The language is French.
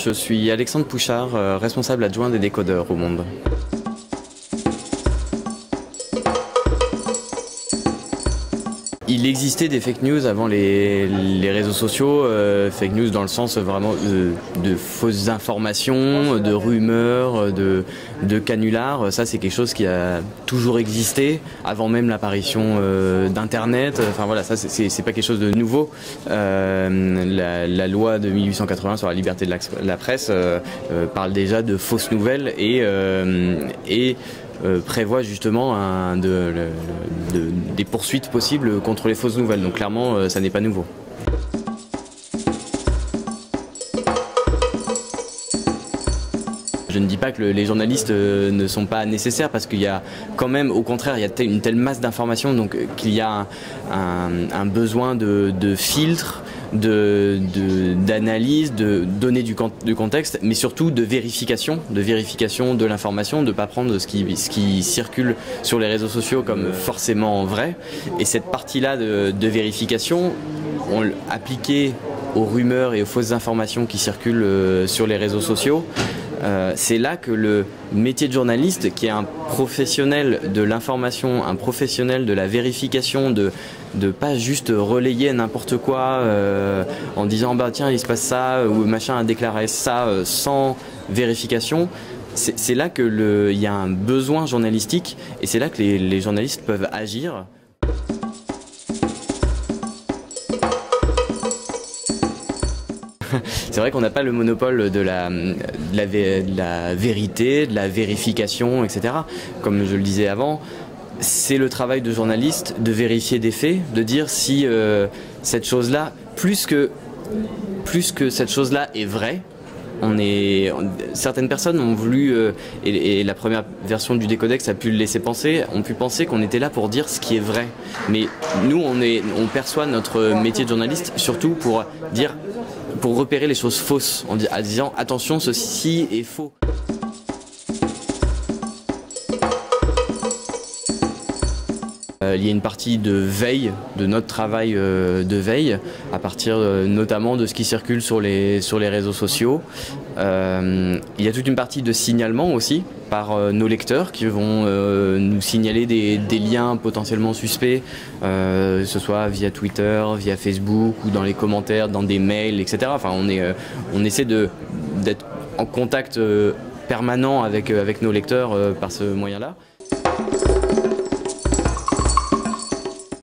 je suis Alexandre Pouchard, responsable adjoint des décodeurs au Monde. Il existait des fake news avant les réseaux sociaux, fake news dans le sens vraiment de fausses informations, de rumeurs, de canulars. Ça, c'est quelque chose qui a toujours existé avant même l'apparition d'Internet. Enfin voilà, ça c'est pas quelque chose de nouveau. La loi de 1880 sur la liberté de la presse parle déjà de fausses nouvelles et prévoit justement des poursuites possibles contre les fausses nouvelles. Donc clairement, ça n'est pas nouveau. Je ne dis pas que les journalistes ne sont pas nécessaires parce qu'il y a quand même, au contraire, il y a une telle masse d'informations donc qu'il y a un besoin de filtre, d'analyse, de donner du contexte, mais surtout de vérification de l'information, de ne pas prendre ce qui circule sur les réseaux sociaux comme forcément vrai. Et cette partie-là de vérification, appliquée aux rumeurs et aux fausses informations qui circulent sur les réseaux sociaux, c'est là que le métier de journaliste, qui est un professionnel de l'information, un professionnel de la vérification, de pas juste relayer n'importe quoi en disant bah tiens il se passe ça ou machin a déclaré ça sans vérification, c'est là que il y a un besoin journalistique et c'est là que les journalistes peuvent agir. C'est vrai qu'on n'a pas le monopole de la vérité, de la vérification, etc. Comme je le disais avant, c'est le travail de journaliste de vérifier des faits, de dire si cette chose-là, plus que cette chose-là est vraie. Certaines personnes ont voulu, et la première version du Décodex a pu le laisser penser, ont pu penser qu'on était là pour dire ce qui est vrai. Mais nous, on perçoit notre métier de journaliste surtout pour repérer les choses fausses, en disant attention, ceci est faux. Il y a une partie de veille, de notre travail de veille, à partir notamment de ce qui circule sur les réseaux sociaux. Il y a toute une partie de signalement aussi par nos lecteurs qui vont nous signaler des liens potentiellement suspects, que ce soit via Twitter, via Facebook ou dans les commentaires, dans des mails, etc. Enfin, on essaie d'être en contact permanent avec nos lecteurs par ce moyen-là.